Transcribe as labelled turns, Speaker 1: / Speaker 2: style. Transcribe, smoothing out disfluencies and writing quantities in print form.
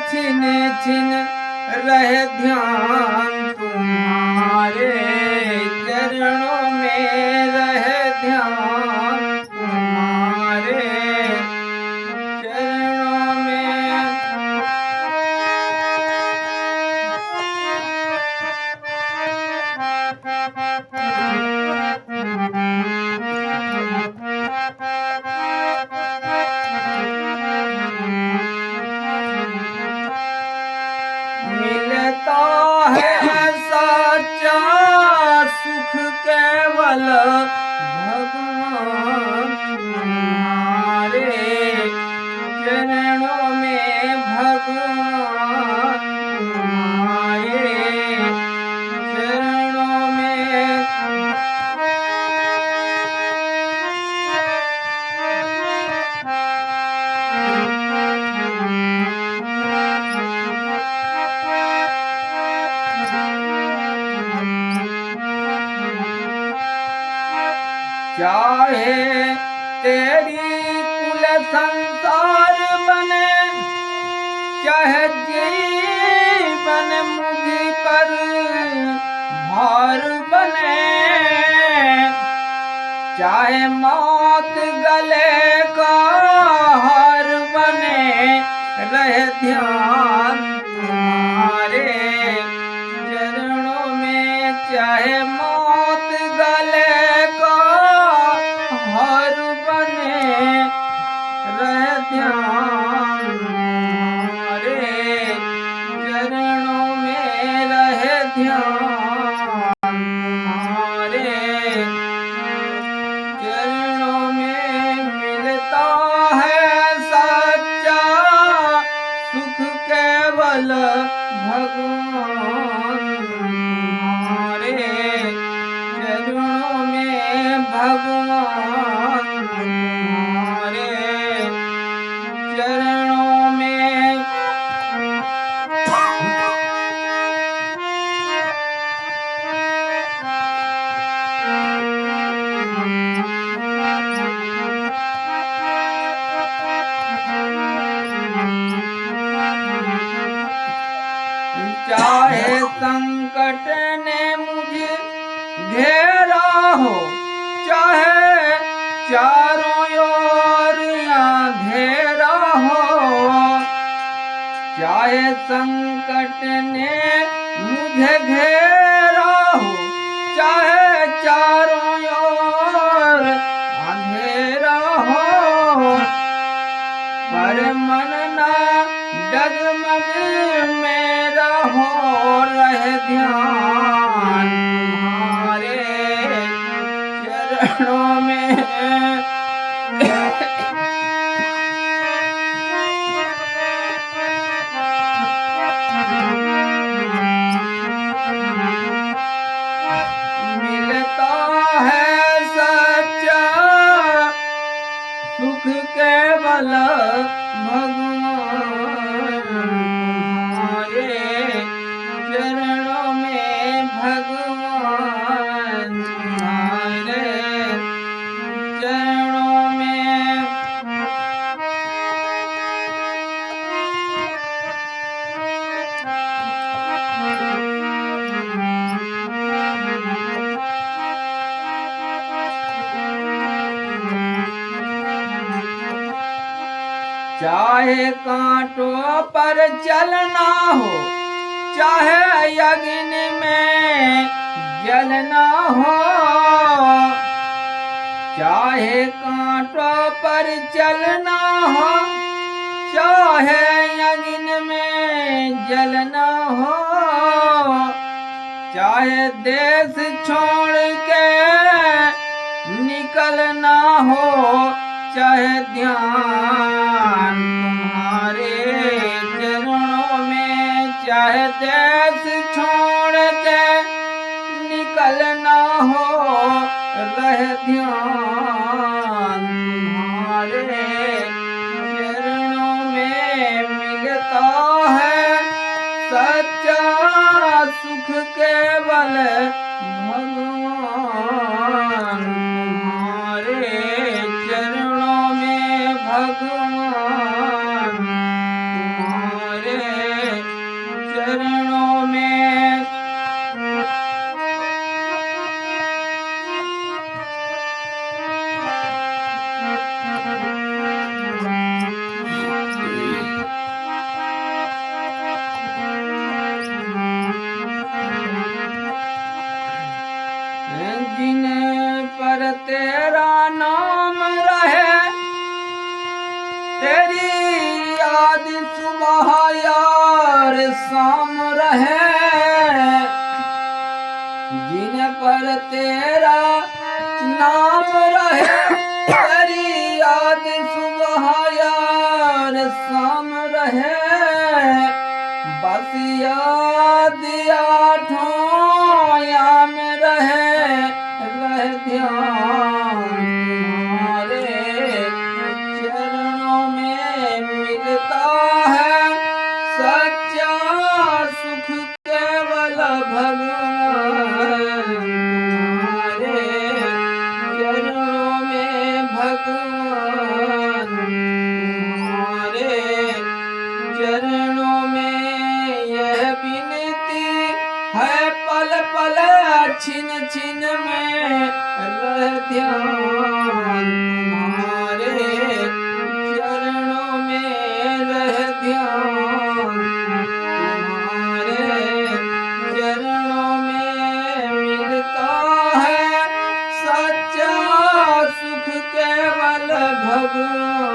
Speaker 1: छिन छिन रहे ध्यान तुम्हारे, चरणों में रहे ध्यान तुम्हारे, चरणों में। मिलता है सच्चा सुख केवल भगवान तुम्हारे, चरणों में भगवान तुम्हारे, चरणों में। चाहे तेरी कुल संसार बने, चाहे जीवन मुझ पर भार बने, चाहे मौत गले का हार बने, रहे ध्यान तुम्हारे, चरणों में। चाहे मौत गले का हार बने, रहे ध्यान तुम्हारे, चरणों में रहे ध्यान तुम्हारे, चरणों में। मिलता है सच्चा सुख केवल भगवान तुम्हारे, चरणों में भगवान तुम्हारे, चरणों में। चाहे संकट ने मुझे घेरा हो, चाहे चारों ओर अंधेरा हो, चाहे संकट ने मुझे घेरा हो, चाहे चारों ओर अंधेरा हो, पर मन ना डगमग मेरा हो, रहे ध्यान तुम्हारे, चरणों में। मिलता है सच्चा सुख केवल भगवान तुम्हारे, चरणों में भगवान तुम्हारे, चरणों में। चाहे कांटों पर चलना हो, चाहे अग्नि में जलना हो, चाहे कांटों पर चलना हो, चाहे अग्नि में जलना हो, चाहे देश छोड़ के निकलना हो, चाहे ध्यान तुम्हारे, चरणों में। चाहे देश छोड़ के निकलना हो, रहे ध्यान तुम्हारे, चरणों में। मिलता है सच्चा सुख केवल भगवान तुम्हारे, चरणों में भगवान तुम्हारे। पर तेरा नाम रहे, तेरी याद सुबह यार शाम रहे। जिन पर तेरा नाम रहे, तेरी याद सुबह यार शाम रहे। बस याद आठों याम रहे, ध्यान तुम्हारे चरणों में मिलता है। सच्चा सुख केवल भगवान तुम्हारे चरणों में, भगवान तुम्हारे चरणों में। यह विनती है पल पल छिन छिन में, रह ध्यान तुम्हारे चरणों में, रह ध्यान तुम्हारे चरणों में। मिलता है सच्चा सुख केवल भगवान